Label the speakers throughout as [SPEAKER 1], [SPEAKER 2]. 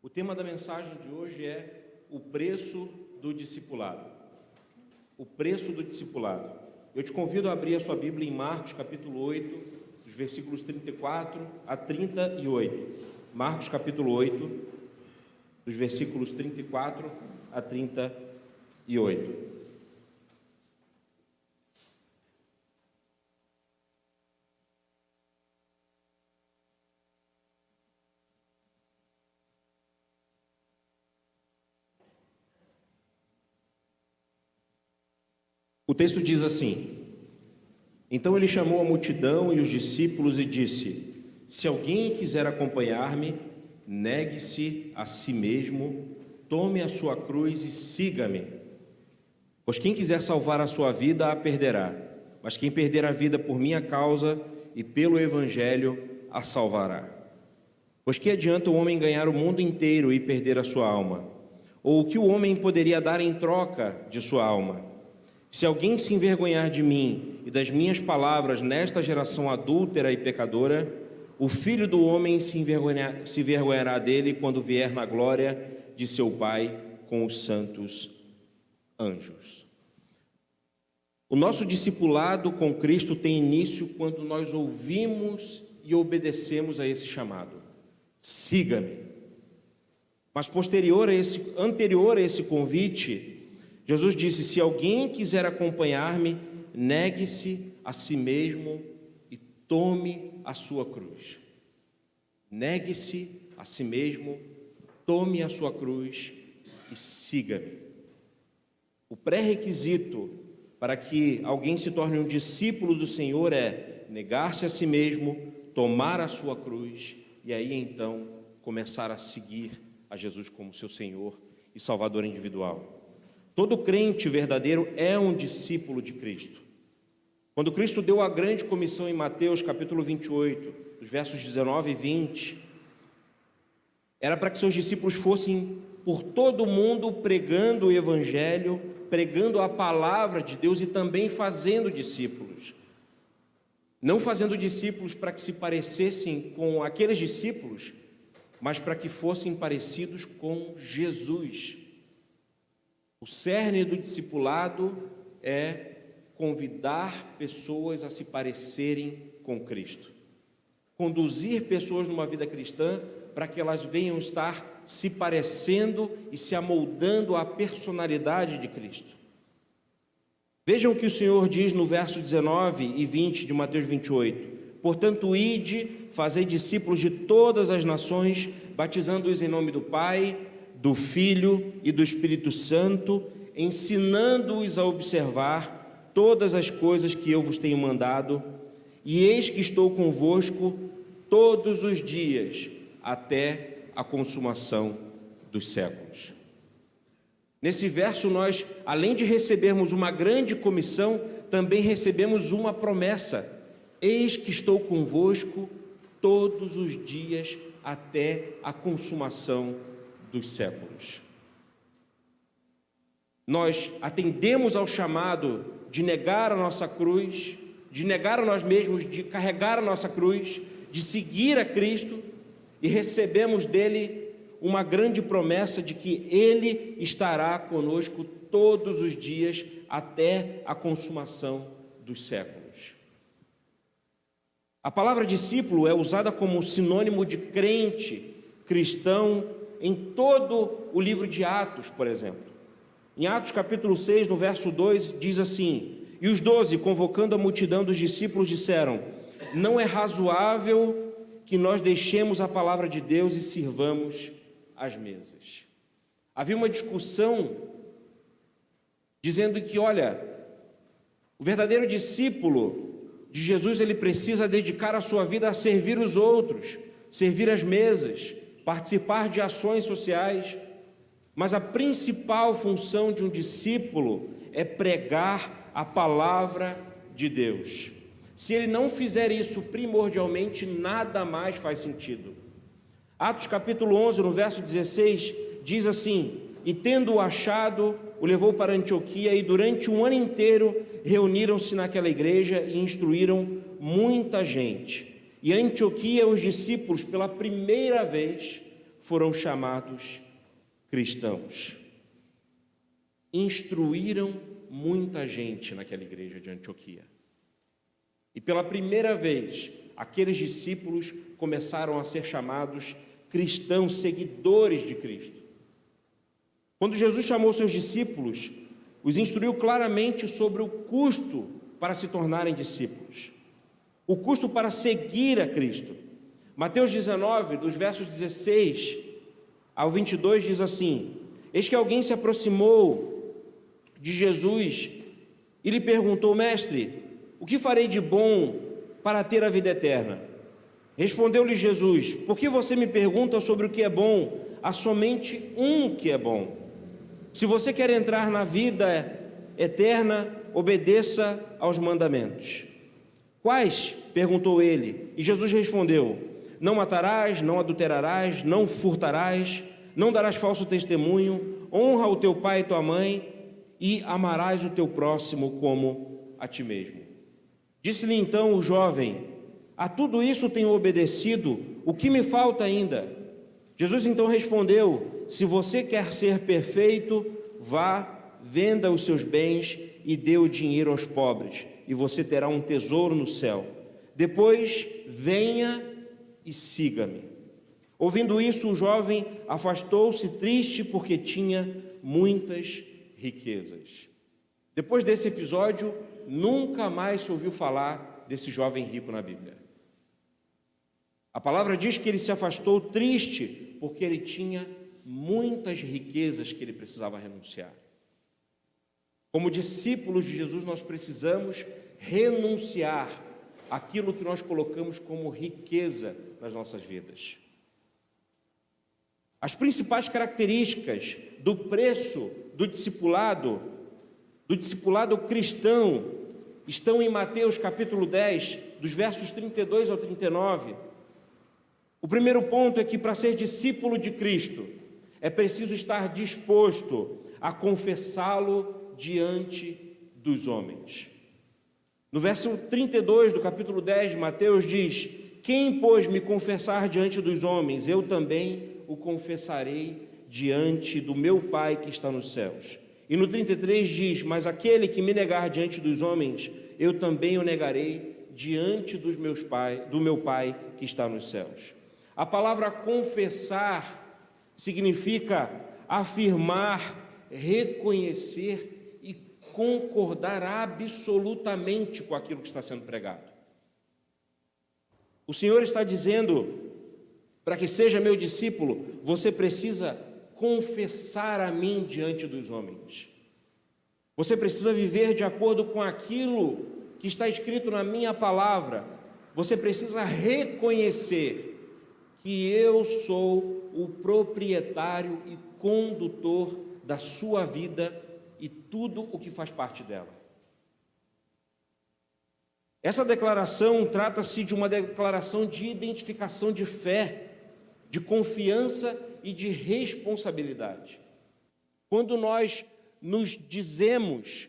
[SPEAKER 1] O tema da mensagem de hoje é o preço do discipulado. O preço do discipulado. Eu te convido a abrir a sua Bíblia em Marcos, capítulo 8, dos versículos 34 a 38. Marcos, capítulo 8, dos versículos 34 a 38. O texto diz assim: Então ele chamou a multidão e os discípulos e disse: Se alguém quiser acompanhar-me, negue-se a si mesmo, tome a sua cruz e siga-me. Pois quem quiser salvar a sua vida, a perderá, mas quem perder a vida por minha causa e pelo Evangelho, a salvará. Pois que adianta o homem ganhar o mundo inteiro e perder a sua alma? Ou o que o homem poderia dar em troca de sua alma? Se alguém se envergonhar de mim e das minhas palavras nesta geração adúltera e pecadora, o Filho do Homem se envergonhará dele quando vier na glória de seu Pai com os santos anjos. O nosso discipulado com Cristo tem início quando nós ouvimos e obedecemos a esse chamado: siga-me. Mas anterior a esse convite, Jesus disse: se alguém quiser acompanhar-me, negue-se a si mesmo e tome a sua cruz. Negue-se a si mesmo, tome a sua cruz e siga-me. O pré-requisito para que alguém se torne um discípulo do Senhor é negar-se a si mesmo, tomar a sua cruz e aí então começar a seguir a Jesus como seu Senhor e Salvador individual. Todo crente verdadeiro é um discípulo de Cristo. Quando Cristo deu a grande comissão em Mateus capítulo 28, os versos 19 e 20, era para que seus discípulos fossem por todo o mundo pregando o Evangelho, pregando a palavra de Deus e também fazendo discípulos. Não fazendo discípulos para que se parecessem com aqueles discípulos, mas para que fossem parecidos com Jesus. O cerne do discipulado é convidar pessoas a se parecerem com Cristo. Conduzir pessoas numa vida cristã para que elas venham estar se parecendo e se amoldando à personalidade de Cristo. Vejam o que o Senhor diz no verso 19 e 20 de Mateus 28. Portanto, ide, fazei discípulos de todas as nações, batizando-os em nome do Pai, do Filho e do Espírito Santo, ensinando-os a observar todas as coisas que eu vos tenho mandado, e eis que estou convosco todos os dias, até a consumação dos séculos. Nesse verso nós, além de recebermos uma grande comissão, também recebemos uma promessa: eis que estou convosco todos os dias, até a consumação dos séculos. Nós atendemos ao chamado de negar a nossa cruz, de negar a nós mesmos, de carregar a nossa cruz, de seguir a Cristo, e recebemos dele uma grande promessa de que ele estará conosco todos os dias até a consumação dos séculos. A palavra discípulo é usada como sinônimo de crente, cristão, em todo o livro de Atos, por exemplo. Em Atos capítulo 6, no verso 2, diz assim: E os 12, convocando a multidão dos discípulos, disseram: Não é razoável que nós deixemos a palavra de Deus e sirvamos as mesas. Havia uma discussão dizendo que, olha, o verdadeiro discípulo de Jesus, ele precisa dedicar a sua vida a servir os outros, servir as mesas, participar de ações sociais, mas a principal função de um discípulo é pregar a palavra de Deus. Se ele não fizer isso primordialmente, nada mais faz sentido. Atos capítulo 11, no verso 16, diz assim: E tendo-o achado, o levou para Antioquia, e durante um ano inteiro reuniram-se naquela igreja e instruíram muita gente. E em Antioquia os discípulos, pela primeira vez, foram chamados cristãos. Instruíram muita gente naquela igreja de Antioquia. E pela primeira vez, aqueles discípulos começaram a ser chamados cristãos, seguidores de Cristo. Quando Jesus chamou seus discípulos, os instruiu claramente sobre o custo para se tornarem discípulos, o custo para seguir a Cristo. Mateus 19, dos versos 16 ao 22, diz assim: eis que alguém se aproximou de Jesus e lhe perguntou: mestre, o que farei de bom para ter a vida eterna? Respondeu-lhe Jesus: por que você me pergunta sobre o que é bom? Há somente um que é bom. Se você quer entrar na vida eterna, obedeça aos mandamentos. Quais? Perguntou ele. E Jesus respondeu: não matarás, não adulterarás, não furtarás, não darás falso testemunho, honra o teu pai e tua mãe, e amarás o teu próximo como a ti mesmo. Disse-lhe então o jovem: a tudo isso tenho obedecido, o que me falta ainda? Jesus então respondeu: se você quer ser perfeito, vá, venda os seus bens e dê o dinheiro aos pobres, e você terá um tesouro no céu. Depois venha e siga-me. Ouvindo isso, o jovem afastou-se triste porque tinha muitas riquezas. Depois desse episódio, nunca mais se ouviu falar desse jovem rico na Bíblia. A palavra diz que ele se afastou triste porque ele tinha muitas riquezas que ele precisava renunciar. Como discípulos de Jesus, nós precisamos renunciar àquilo que nós colocamos como riqueza nas nossas vidas. As principais características do preço do discipulado cristão, estão em Mateus capítulo 10, dos versos 32 ao 39. O primeiro ponto é que para ser discípulo de Cristo, é preciso estar disposto a confessá-lo diante dos homens. No verso 32 do capítulo 10 de Mateus diz: quem, pois, me confessar diante dos homens, eu também o confessarei diante do meu Pai que está nos céus. E no 33 diz: mas aquele que me negar diante dos homens, eu também o negarei diante do meu Pai que está nos céus. A palavra confessar significa afirmar, reconhecer e concordar absolutamente com aquilo que está sendo pregado. O Senhor está dizendo: para que seja meu discípulo, você precisa confessar a mim diante dos homens. Você precisa viver de acordo com aquilo que está escrito na minha palavra. Você precisa reconhecer que eu sou o proprietário e condutor da sua vida e tudo o que faz parte dela. Essa declaração trata-se de uma declaração de identificação de fé, de confiança e de responsabilidade. Quando nós nos dizemos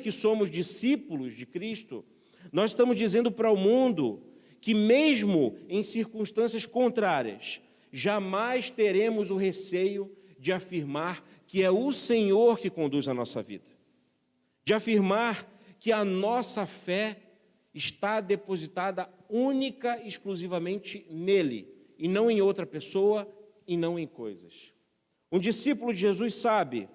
[SPEAKER 1] que somos discípulos de Cristo, nós estamos dizendo para o mundo que mesmo em circunstâncias contrárias, jamais teremos o receio de afirmar que é o Senhor que conduz a nossa vida, de afirmar que a nossa fé está depositada única e exclusivamente nele, e não em outra pessoa e não em coisas. Um discípulo de Jesus sabe,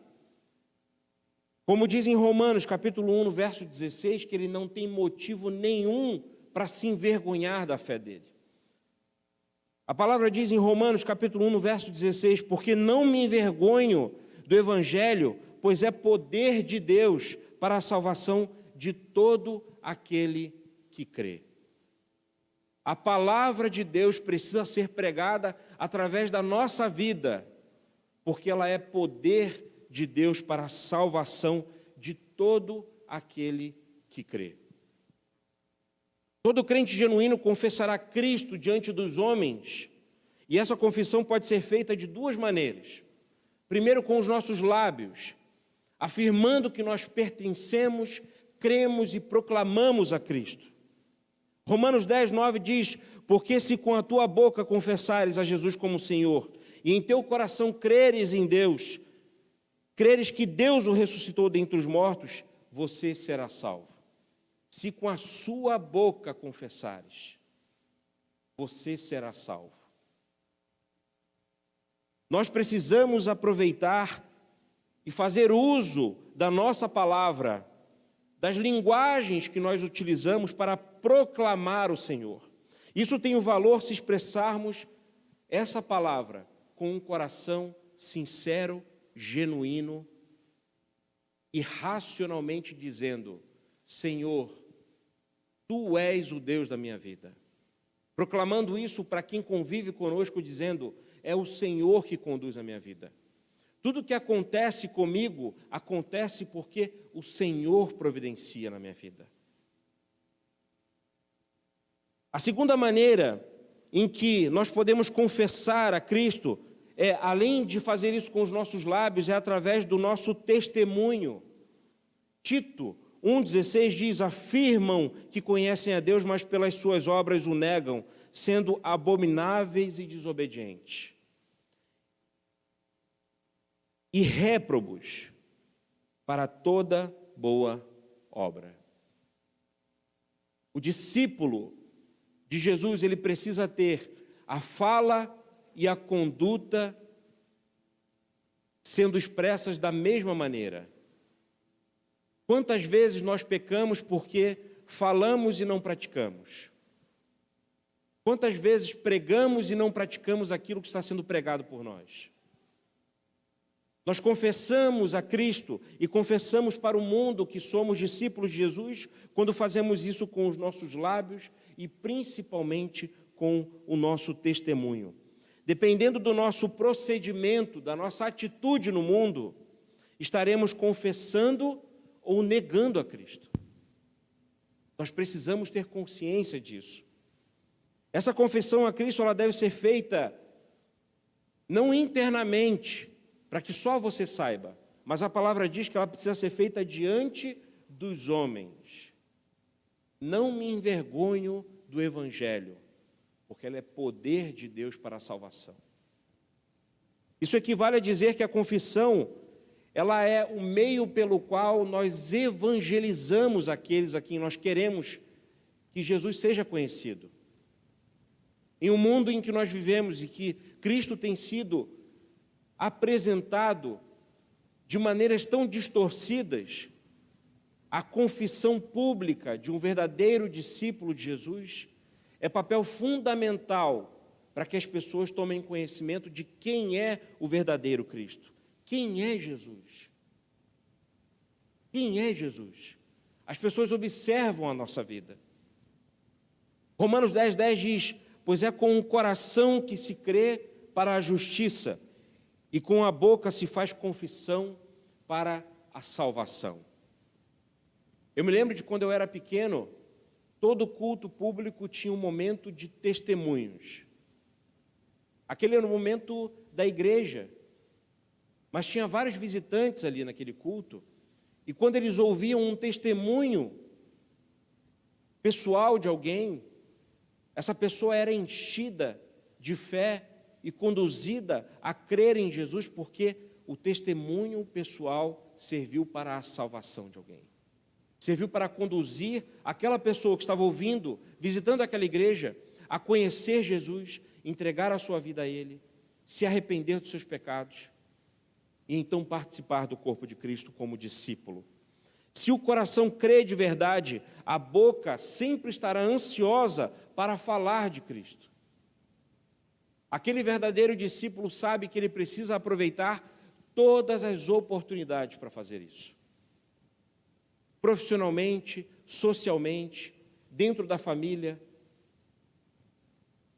[SPEAKER 1] como diz em Romanos capítulo 1, no verso 16, que ele não tem motivo nenhum para se envergonhar da fé dele. A palavra diz em Romanos capítulo 1, no verso 16, porque não me envergonho do Evangelho, pois é poder de Deus para a salvação de todo aquele que crê. A palavra de Deus precisa ser pregada através da nossa vida, porque ela é poder de Deus para a salvação de todo aquele que crê. Todo crente genuíno confessará Cristo diante dos homens, e essa confissão pode ser feita de duas maneiras. Primeiro, com os nossos lábios, afirmando que nós pertencemos, cremos e proclamamos a Cristo. Romanos 10, 9 diz: porque se com a tua boca confessares a Jesus como Senhor, e em teu coração creres em Deus, creres que Deus o ressuscitou dentre os mortos, você será salvo. Se com a sua boca confessares, você será salvo. Nós precisamos aproveitar e fazer uso da nossa palavra, das linguagens que nós utilizamos para proclamar o Senhor. Isso tem o valor se expressarmos essa palavra com um coração sincero, genuíno e racionalmente dizendo: Senhor, Tu és o Deus da minha vida. Proclamando isso para quem convive conosco, dizendo: é o Senhor que conduz a minha vida. Tudo que acontece comigo, acontece porque o Senhor providencia na minha vida. A segunda maneira em que nós podemos confessar a Cristo, além de fazer isso com os nossos lábios, é através do nosso testemunho. Tito 1,16 diz: afirmam que conhecem a Deus, mas pelas suas obras o negam, sendo abomináveis e desobedientes. E réprobos para toda boa obra. O discípulo de Jesus, ele precisa ter a fala e a conduta sendo expressas da mesma maneira. Quantas vezes nós pecamos porque falamos e não praticamos? Quantas vezes pregamos e não praticamos aquilo que está sendo pregado por nós? Nós confessamos a Cristo e confessamos para o mundo que somos discípulos de Jesus quando fazemos isso com os nossos lábios e principalmente com o nosso testemunho. Dependendo do nosso procedimento, da nossa atitude no mundo, estaremos confessando ou negando a Cristo. Nós precisamos ter consciência disso. Essa confissão a Cristo, ela deve ser feita não internamente, para que só você saiba, mas a palavra diz que ela precisa ser feita diante dos homens. Não me envergonho do Evangelho, porque ela é poder de Deus para a salvação. Isso equivale a dizer que a confissão, ela é o meio pelo qual nós evangelizamos aqueles a quem nós queremos que Jesus seja conhecido. Em um mundo em que nós vivemos e que Cristo tem sido apresentado de maneiras tão distorcidas, a confissão pública de um verdadeiro discípulo de Jesus é papel fundamental para que as pessoas tomem conhecimento de quem é o verdadeiro Cristo. Quem é Jesus? Quem é Jesus? As pessoas observam a nossa vida. Romanos 10, 10 diz: pois é com o coração que se crê para a justiça, e com a boca se faz confissão para a salvação. Eu me lembro de quando eu era pequeno, todo culto público tinha um momento de testemunhos. Aquele era o momento da igreja, mas tinha vários visitantes ali naquele culto, e quando eles ouviam um testemunho pessoal de alguém, essa pessoa era enchida de fé e conduzida a crer em Jesus, porque o testemunho pessoal serviu para a salvação de alguém. Serviu para conduzir aquela pessoa que estava ouvindo, visitando aquela igreja, a conhecer Jesus, entregar a sua vida a Ele, se arrepender dos seus pecados e então participar do corpo de Cristo como discípulo. Se o coração crê de verdade, a boca sempre estará ansiosa para falar de Cristo. Aquele verdadeiro discípulo sabe que ele precisa aproveitar todas as oportunidades para fazer isso. Profissionalmente, socialmente, dentro da família.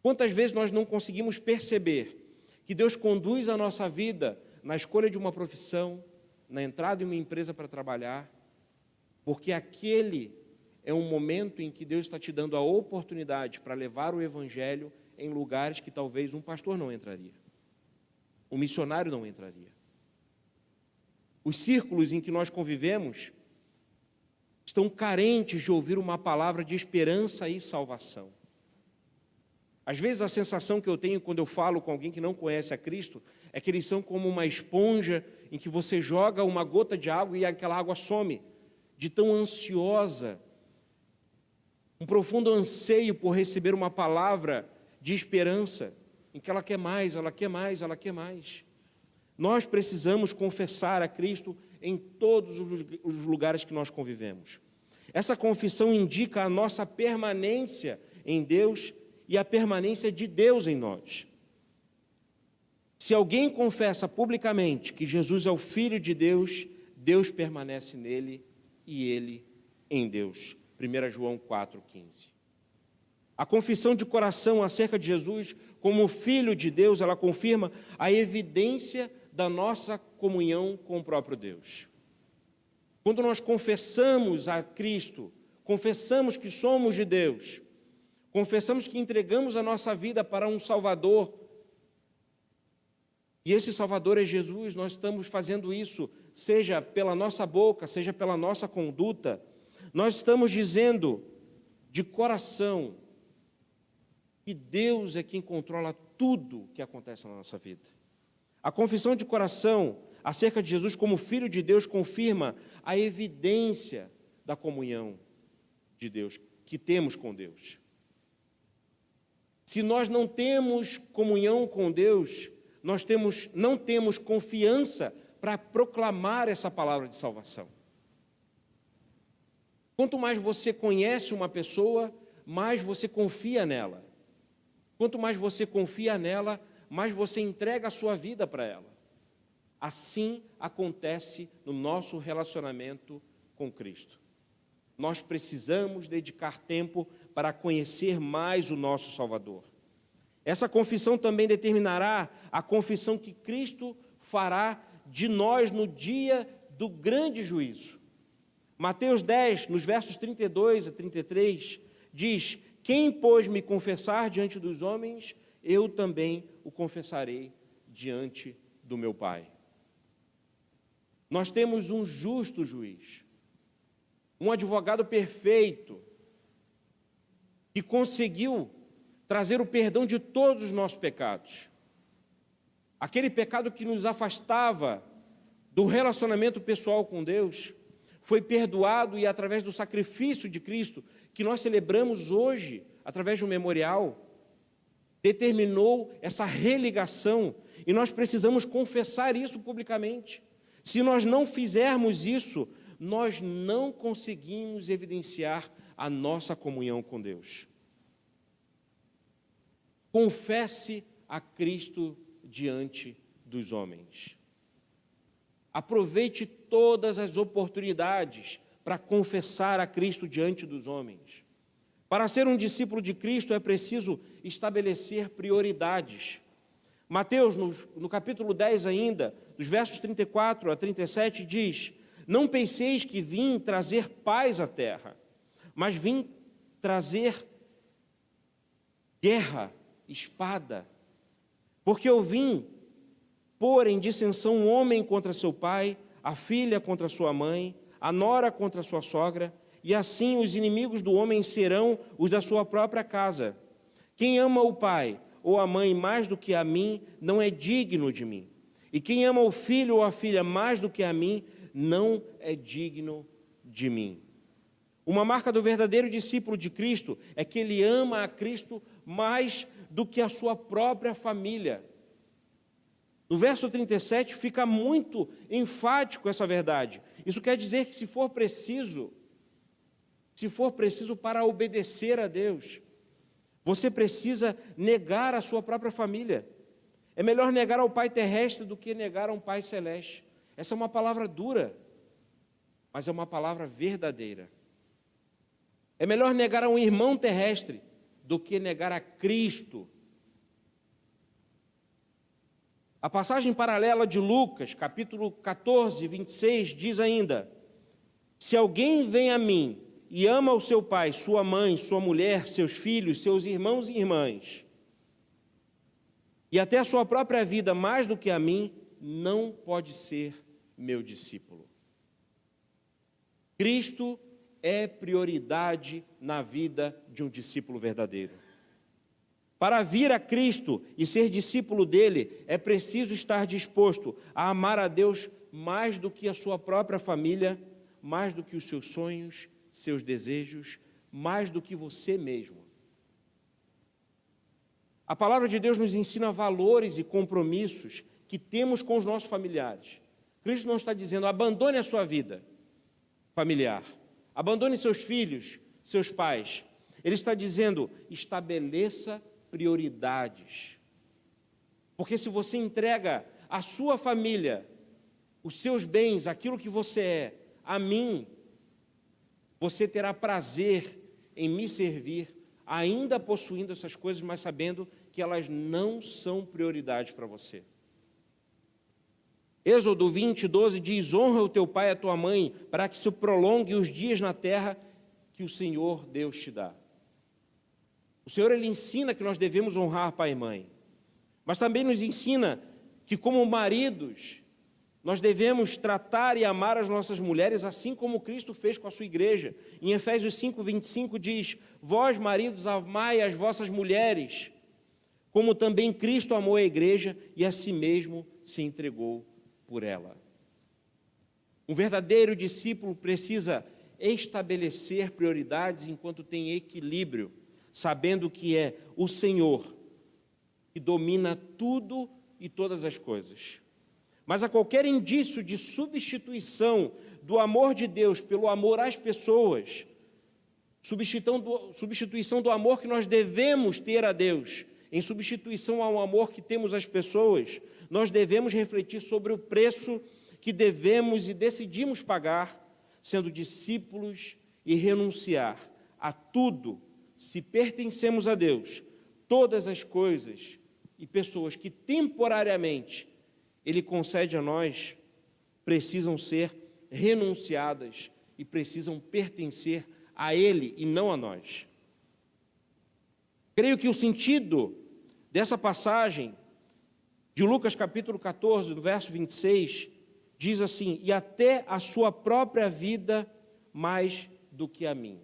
[SPEAKER 1] Quantas vezes nós não conseguimos perceber que Deus conduz a nossa vida na escolha de uma profissão, na entrada em uma empresa para trabalhar, porque aquele é um momento em que Deus está te dando a oportunidade para levar o Evangelho em lugares que talvez um pastor não entraria, um missionário não entraria. Os círculos em que nós convivemos estão carentes de ouvir uma palavra de esperança e salvação. Às vezes a sensação que eu tenho quando eu falo com alguém que não conhece a Cristo é que eles são como uma esponja em que você joga uma gota de água e aquela água some, de tão ansiosa, um profundo anseio por receber uma palavra de esperança, em que ela quer mais, ela quer mais, ela quer mais. Nós precisamos confessar a Cristo em todos os lugares que nós convivemos. Essa confissão indica a nossa permanência em Deus e a permanência de Deus em nós. Se alguém confessa publicamente que Jesus é o Filho de Deus, Deus permanece nele e ele em Deus. 1 João 4,15. A confissão de coração acerca de Jesus como Filho de Deus, ela confirma a evidência da nossa comunhão com o próprio Deus. Quando nós confessamos a Cristo, confessamos que somos de Deus, confessamos que entregamos a nossa vida para um Salvador, e esse Salvador é Jesus, nós estamos fazendo isso, seja pela nossa boca, seja pela nossa conduta, nós estamos dizendo de coração que Deus é quem controla tudo que acontece na nossa vida. A confissão de coração acerca de Jesus como Filho de Deus confirma a evidência da comunhão de Deus, que temos com Deus. Se nós não temos comunhão com Deus, nós não temos confiança para proclamar essa palavra de salvação. Quanto mais você conhece uma pessoa, mais você confia nela. Quanto mais você confia nela, mais você entrega a sua vida para ela. Assim acontece no nosso relacionamento com Cristo. Nós precisamos dedicar tempo para conhecer mais o nosso Salvador. Essa confissão também determinará a confissão que Cristo fará de nós no dia do grande juízo. Mateus 10, nos versos 32 a 33, diz: quem, pois, me confessar diante dos homens, eu também o confessarei diante do meu Pai. Nós temos um justo juiz, um advogado perfeito, que conseguiu trazer o perdão de todos os nossos pecados. Aquele pecado que nos afastava do relacionamento pessoal com Deus, foi perdoado e através do sacrifício de Cristo, que nós celebramos hoje, através de um memorial, determinou essa religação, e nós precisamos confessar isso publicamente. Se nós não fizermos isso, nós não conseguimos evidenciar a nossa comunhão com Deus. Confesse a Cristo diante dos homens. Aproveite todas as oportunidades para confessar a Cristo diante dos homens. Para ser um discípulo de Cristo é preciso estabelecer prioridades. Mateus, no capítulo 10 ainda, dos versos 34 a 37, diz: não penseis que vim trazer paz à terra, mas vim trazer guerra, espada. Porque eu vim pôr em dissensão um homem contra seu pai, a filha contra sua mãe, a nora contra sua sogra, e assim os inimigos do homem serão os da sua própria casa. Quem ama o pai ou a mãe mais do que a mim, não é digno de mim. E quem ama o filho ou a filha mais do que a mim, não é digno de mim. Uma marca do verdadeiro discípulo de Cristo é que ele ama a Cristo mais do que a sua própria família. No verso 37 fica muito enfático essa verdade. Isso quer dizer que se for preciso para obedecer a Deus, você precisa negar a sua própria família. É melhor negar ao pai terrestre do que negar a um pai celeste. Essa é uma palavra dura, mas é uma palavra verdadeira. É melhor negar a um irmão terrestre do que negar a Cristo. A passagem paralela de Lucas, capítulo 14, 26, diz ainda: se alguém vem a mim e ama o seu pai, sua mãe, sua mulher, seus filhos, seus irmãos e irmãs, e até a sua própria vida mais do que a mim, não pode ser meu discípulo. Cristo é prioridade na vida de um discípulo verdadeiro. Para vir a Cristo e ser discípulo dele, é preciso estar disposto a amar a Deus mais do que a sua própria família, mais do que os seus sonhos, seus desejos, mais do que você mesmo. A palavra de Deus nos ensina valores e compromissos que temos com os nossos familiares. Cristo não está dizendo, abandone a sua vida familiar, abandone seus filhos, seus pais. Ele está dizendo, estabeleça prioridades. Porque se você entrega a sua família, os seus bens, aquilo que você é, a mim, você terá prazer em me servir, ainda possuindo essas coisas, mas sabendo que elas não são prioridade para você. Êxodo 20:12 diz, honra o teu pai e a tua mãe, para que se prolongue os dias na terra que o Senhor Deus te dá. O Senhor, Ele ensina que nós devemos honrar pai e mãe, mas também nos ensina que como maridos, nós devemos tratar e amar as nossas mulheres assim como Cristo fez com a sua igreja. Em Efésios 5:25 diz, vós maridos amai as vossas mulheres, como também Cristo amou a igreja e a si mesmo se entregou por ela. Um verdadeiro discípulo precisa estabelecer prioridades enquanto tem equilíbrio, sabendo que é o Senhor que domina tudo e todas as coisas. Mas a qualquer indício de substituição do amor de Deus pelo amor às pessoas, substituição do amor que nós devemos ter a Deus, em substituição ao amor que temos às pessoas, nós devemos refletir sobre o preço que devemos e decidimos pagar, sendo discípulos, e renunciar a tudo, se pertencemos a Deus, todas as coisas e pessoas que temporariamente Ele concede a nós, precisam ser renunciadas e precisam pertencer a Ele e não a nós. Creio que o sentido dessa passagem de Lucas capítulo 14, do verso 26, diz assim, e até a sua própria vida mais do que a mim.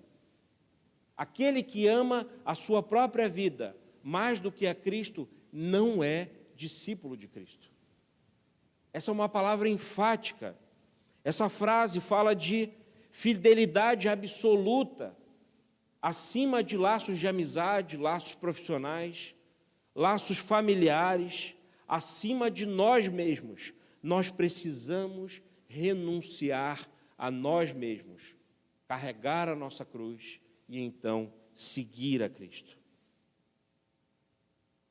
[SPEAKER 1] Aquele que ama a sua própria vida mais do que a Cristo não é discípulo de Cristo. Essa é uma palavra enfática. Essa frase fala de fidelidade absoluta, acima de laços de amizade, laços profissionais, laços familiares, acima de nós mesmos. Nós precisamos renunciar a nós mesmos, carregar a nossa cruz e então seguir a Cristo.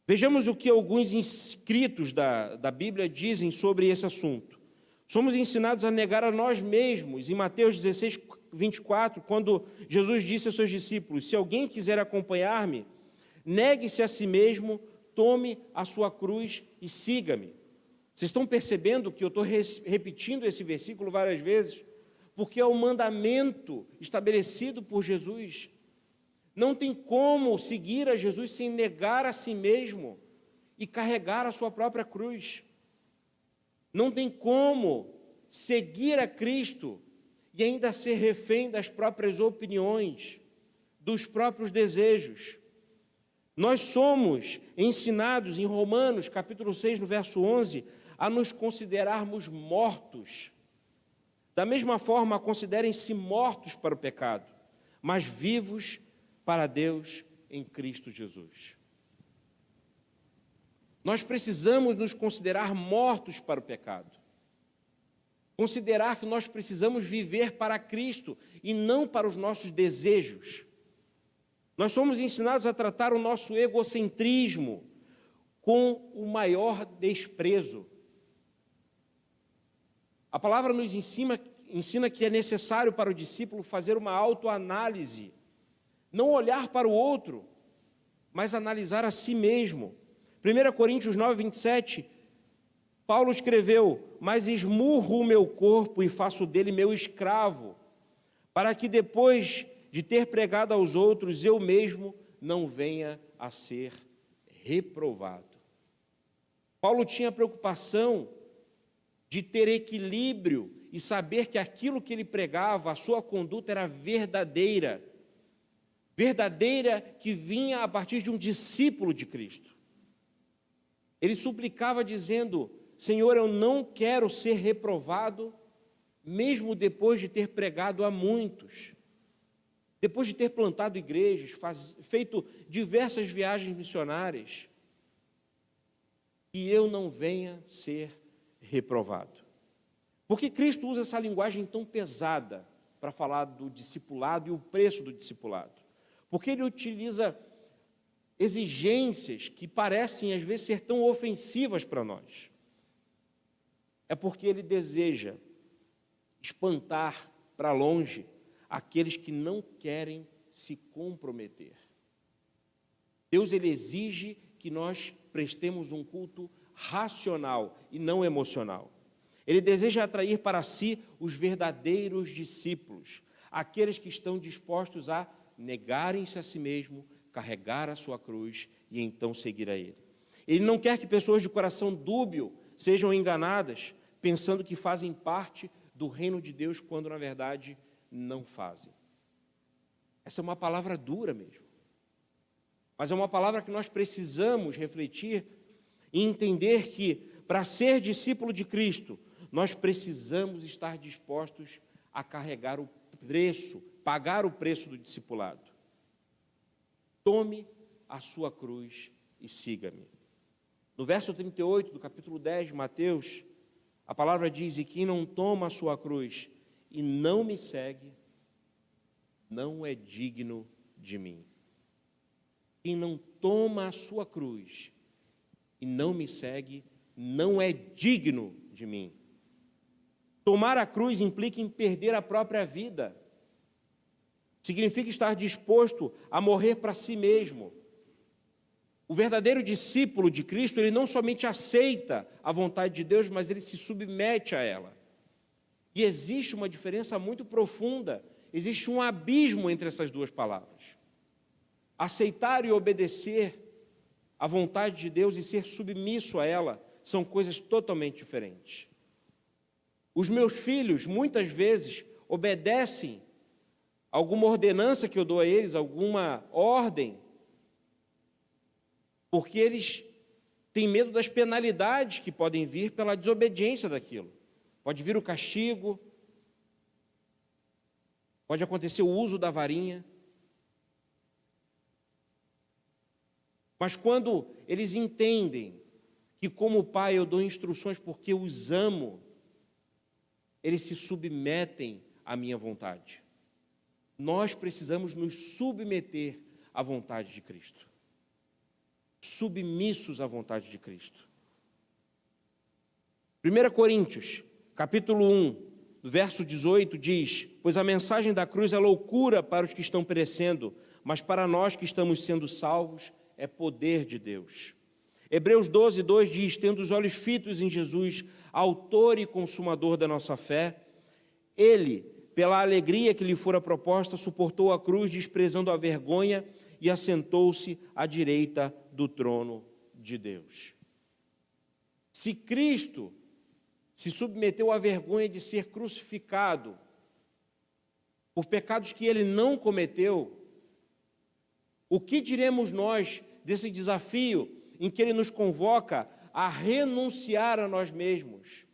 [SPEAKER 1] Vejamos o que alguns escritos da Bíblia dizem sobre esse assunto. Somos ensinados a negar a nós mesmos. Em Mateus 16:24, quando Jesus disse aos seus discípulos, se alguém quiser acompanhar-me, negue-se a si mesmo, tome a sua cruz e siga-me. Vocês estão percebendo que eu estou repetindo esse versículo várias vezes? Porque é o mandamento estabelecido por Jesus. Não tem como seguir a Jesus sem negar a si mesmo e carregar a sua própria cruz. Não tem como seguir a Cristo e ainda ser refém das próprias opiniões, dos próprios desejos. Nós somos ensinados em Romanos, capítulo 6, no verso 11, a nos considerarmos mortos. Da mesma forma, considerem-se mortos para o pecado, mas vivos para Deus em Cristo Jesus. Nós precisamos nos considerar mortos para o pecado. Considerar que nós precisamos viver para Cristo e não para os nossos desejos. Nós somos ensinados a tratar o nosso egocentrismo com o maior desprezo. A palavra nos ensina que é necessário para o discípulo fazer uma autoanálise, não olhar para o outro, mas analisar a si mesmo. 1 Coríntios 9:27, Paulo escreveu, mas esmurro o meu corpo e faço dele meu escravo, para que depois de ter pregado aos outros, eu mesmo não venha a ser reprovado. Paulo tinha preocupação de ter equilíbrio e saber que aquilo que ele pregava, a sua conduta era verdadeira. Verdadeira que vinha a partir de um discípulo de Cristo. Ele suplicava dizendo: Senhor, eu não quero ser reprovado, mesmo depois de ter pregado a muitos, depois de ter plantado igrejas, feito diversas viagens missionárias, que eu não venha ser reprovado. Por que Cristo usa essa linguagem tão pesada para falar do discipulado e o preço do discipulado? Porque ele utiliza exigências que parecem às vezes ser tão ofensivas para nós. É porque ele deseja espantar para longe aqueles que não querem se comprometer. Deus, ele exige que nós prestemos um culto racional e não emocional. Ele deseja atrair para si os verdadeiros discípulos, aqueles que estão dispostos a negarem-se a si mesmo, carregar a sua cruz e então seguir a Ele. Ele não quer que pessoas de coração dúbio sejam enganadas, pensando que fazem parte do reino de Deus, quando na verdade não fazem. Essa é uma palavra dura mesmo, mas é uma palavra que nós precisamos refletir e entender que, para ser discípulo de Cristo, nós precisamos estar dispostos a carregar o preço, pagar o preço do discipulado. Tome a sua cruz e siga-me. No verso 38 do capítulo 10 de Mateus, a palavra diz: e quem não toma a sua cruz e não me segue, não é digno de mim. Quem não toma a sua cruz e não me segue, não é digno de mim. Tomar a cruz implica em perder a própria vida. Significa estar disposto a morrer para si mesmo. O verdadeiro discípulo de Cristo, ele não somente aceita a vontade de Deus, mas ele se submete a ela. E existe uma diferença muito profunda, existe um abismo entre essas duas palavras. Aceitar e obedecer à vontade de Deus e ser submisso a ela são coisas totalmente diferentes. Os meus filhos, muitas vezes, obedecem alguma ordenança que eu dou a eles, alguma ordem, porque eles têm medo das penalidades que podem vir pela desobediência daquilo. Pode vir o castigo, pode acontecer o uso da varinha. Mas quando eles entendem que, como pai, eu dou instruções porque eu os amo, eles se submetem à minha vontade. Nós precisamos nos submeter à vontade de Cristo. Submissos à vontade de Cristo. 1 Coríntios, capítulo 1, verso 18, diz: pois a mensagem da cruz é loucura para os que estão perecendo, mas para nós que estamos sendo salvos, é poder de Deus. Hebreus 12, 2 diz: tendo os olhos fitos em Jesus, autor e consumador da nossa fé, ele, pela alegria que lhe fora proposta, suportou a cruz, desprezando a vergonha, e assentou-se à direita do trono de Deus. Se Cristo se submeteu à vergonha de ser crucificado por pecados que ele não cometeu, o que diremos nós desse desafio em que ele nos convoca a renunciar a nós mesmos,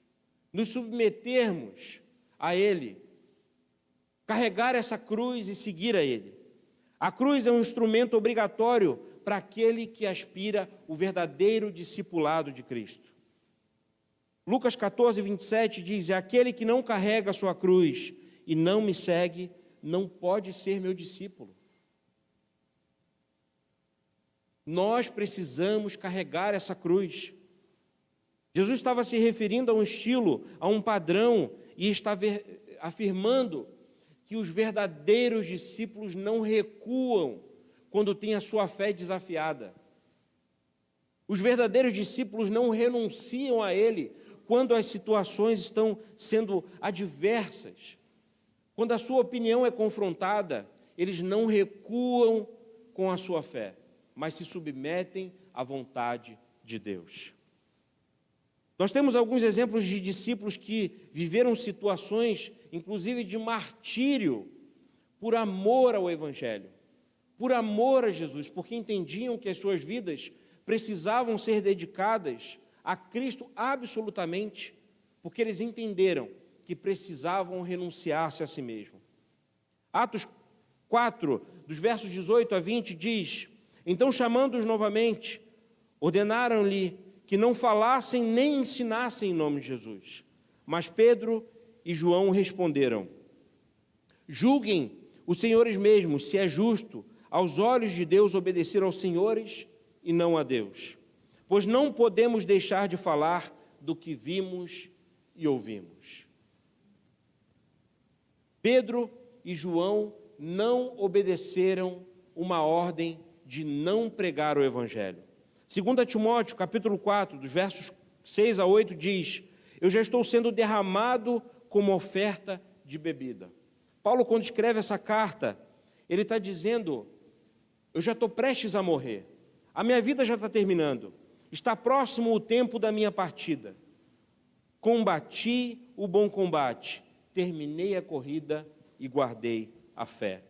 [SPEAKER 1] nos submetermos a ele, carregar essa cruz e seguir a ele? A cruz é um instrumento obrigatório para aquele que aspira o verdadeiro discipulado de Cristo. Lucas 14, 27 diz: aquele que não carrega a sua cruz e não me segue, não pode ser meu discípulo. Nós precisamos carregar essa cruz. Jesus estava se referindo a um estilo, a um padrão, e estava afirmando que os verdadeiros discípulos não recuam quando têm a sua fé desafiada. Os verdadeiros discípulos não renunciam a Ele quando as situações estão sendo adversas. Quando a sua opinião é confrontada, eles não recuam com a sua fé, mas se submetem à vontade de Deus. Nós temos alguns exemplos de discípulos que viveram situações, inclusive de martírio, por amor ao Evangelho, por amor a Jesus, porque entendiam que as suas vidas precisavam ser dedicadas a Cristo absolutamente, porque eles entenderam que precisavam renunciar-se a si mesmo. Atos 4, dos versos 18 a 20, diz: então, chamando-os novamente, ordenaram-lhe que não falassem nem ensinassem em nome de Jesus. Mas Pedro e João responderam: julguem os senhores mesmos se é justo aos olhos de Deus obedecer aos senhores e não a Deus, pois não podemos deixar de falar do que vimos e ouvimos. Pedro e João não obedeceram uma ordem de não pregar o Evangelho. 2 Timóteo, capítulo 4, dos versos 6 a 8, diz: eu já estou sendo derramado como oferta de bebida. Paulo, quando escreve essa carta, ele está dizendo: eu já estou prestes a morrer, a minha vida já está terminando, está próximo o tempo da minha partida. Combati o bom combate, terminei a corrida e guardei a fé.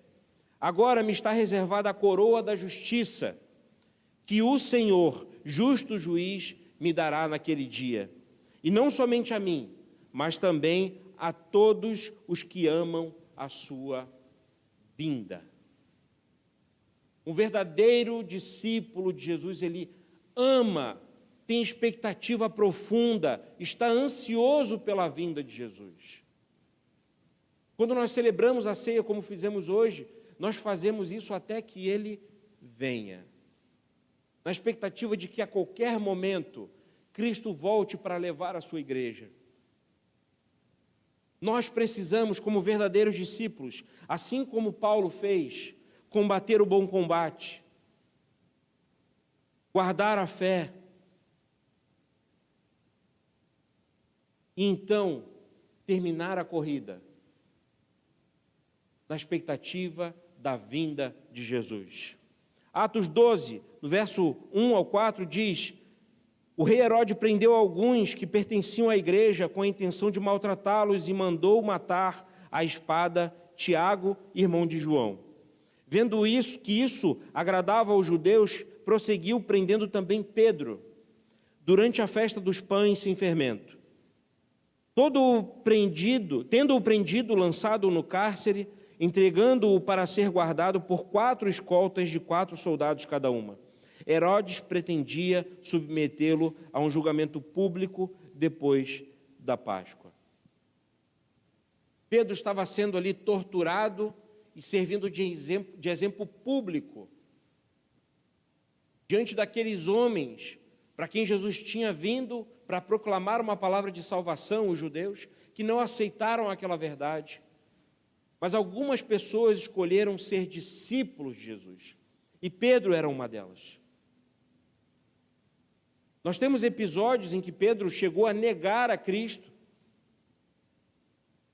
[SPEAKER 1] Agora me está reservada a coroa da justiça, que o Senhor, justo juiz, me dará naquele dia. E não somente a mim, mas também a todos os que amam a sua vinda. Um verdadeiro discípulo de Jesus, ele ama, tem expectativa profunda, está ansioso pela vinda de Jesus. Quando nós celebramos a ceia como fizemos hoje, nós fazemos isso até que ele venha, na expectativa de que a qualquer momento Cristo volte para levar a sua igreja. Nós precisamos, como verdadeiros discípulos, assim como Paulo fez, combater o bom combate, guardar a fé, e então terminar a corrida, na expectativa da vinda de Jesus. Atos 12, no verso 1 ao 4, diz: o rei Herodes prendeu alguns que pertenciam à igreja com a intenção de maltratá-los e mandou matar à espada Tiago, irmão de João. Vendo isso, que isso agradava aos judeus, prosseguiu prendendo também Pedro, durante a festa dos pães sem fermento. Tendo-o prendido, lançado no cárcere, entregando-o para ser guardado por 4 escoltas de 4 soldados cada uma. Herodes pretendia submetê-lo a um julgamento público depois da Páscoa. Pedro estava sendo ali torturado e servindo de exemplo público diante daqueles homens para quem Jesus tinha vindo para proclamar uma palavra de salvação, os judeus, que não aceitaram aquela verdade. Mas algumas pessoas escolheram ser discípulos de Jesus, e Pedro era uma delas. Nós temos episódios em que Pedro chegou a negar a Cristo,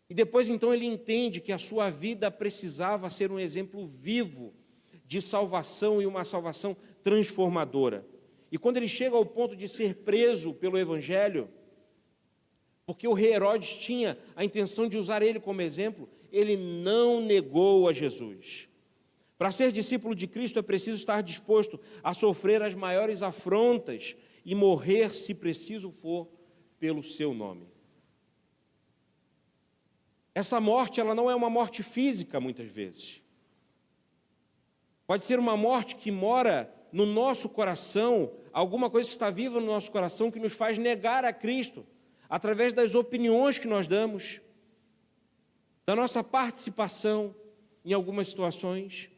[SPEAKER 1] e depois então ele entende que a sua vida precisava ser um exemplo vivo de salvação e uma salvação transformadora. E quando ele chega ao ponto de ser preso pelo Evangelho, porque o rei Herodes tinha a intenção de usar ele como exemplo, ele não negou a Jesus. Para ser discípulo de Cristo é preciso estar disposto a sofrer as maiores afrontas e morrer, se preciso for, pelo seu nome. Essa morte, ela não é uma morte física, muitas vezes. Pode ser uma morte que mora no nosso coração, alguma coisa que está viva no nosso coração que nos faz negar a Cristo, através das opiniões que nós damos, da nossa participação em algumas situações.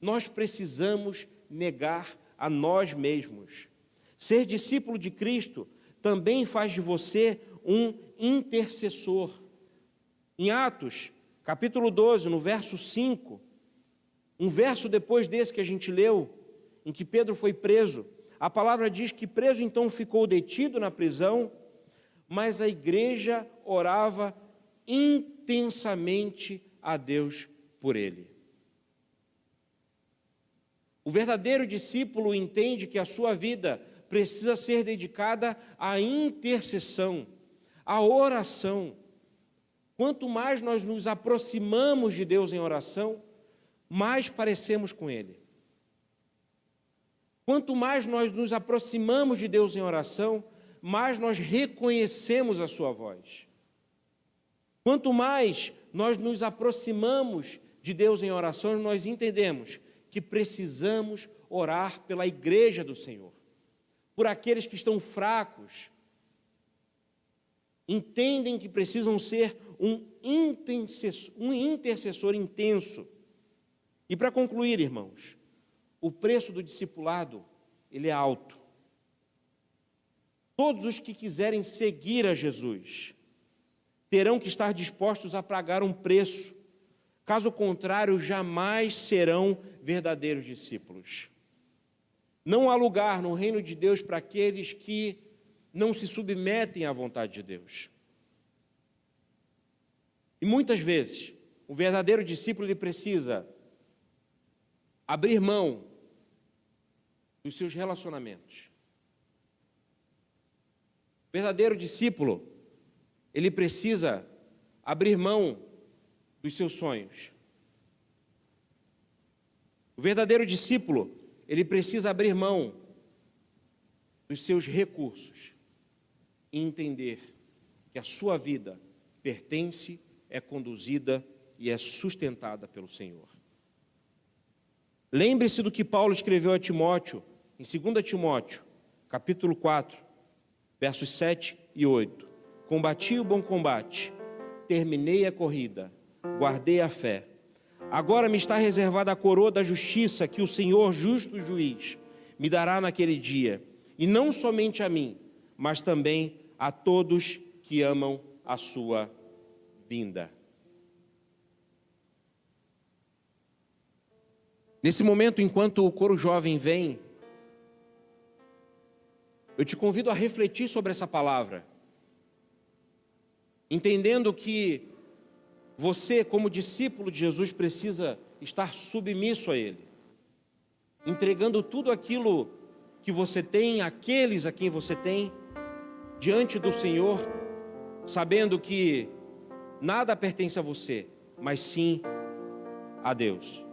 [SPEAKER 1] Nós precisamos negar a nós mesmos. Ser discípulo de Cristo também faz de você um intercessor. Em Atos, capítulo 12, no verso 5, um verso depois desse que a gente leu, em que Pedro foi preso, a palavra diz que preso então ficou detido na prisão, mas a igreja orava intensamente a Deus por ele. O verdadeiro discípulo entende que a sua vida precisa ser dedicada à intercessão, à oração. Quanto mais nós nos aproximamos de Deus em oração, mais parecemos com Ele. Quanto mais nós nos aproximamos de Deus em oração, mais nós reconhecemos a sua voz. Quanto mais nós nos aproximamos de Deus em oração, nós entendemos que precisamos orar pela igreja do Senhor, por aqueles que estão fracos. Entendem que precisam ser um intercessor intenso. E para concluir, irmãos, o preço do discipulado, ele é alto. Todos os que quiserem seguir a Jesus terão que estar dispostos a pagar um preço. Caso contrário, jamais serão verdadeiros discípulos. Não há lugar no reino de Deus para aqueles que não se submetem à vontade de Deus. E muitas vezes, o verdadeiro discípulo ele precisa abrir mão dos seus relacionamentos. O verdadeiro discípulo, ele precisa abrir mão dos seus sonhos. O verdadeiro discípulo, ele precisa abrir mão dos seus recursos e entender que a sua vida pertence, é conduzida e é sustentada pelo Senhor. Lembre-se do que Paulo escreveu a Timóteo, em 2 Timóteo, capítulo 4, versos 7 e 8. Combati o bom combate, terminei a corrida, guardei a fé. Agora me está reservada a coroa da justiça que o Senhor, justo juiz, me dará naquele dia, e não somente a mim, mas também a todos que amam a sua vinda. Nesse momento, enquanto o coro jovem vem, eu te convido a refletir sobre essa palavra, entendendo que você, como discípulo de Jesus, precisa estar submisso a Ele, entregando tudo aquilo que você tem, aqueles a quem você tem, diante do Senhor, sabendo que nada pertence a você, mas sim a Deus.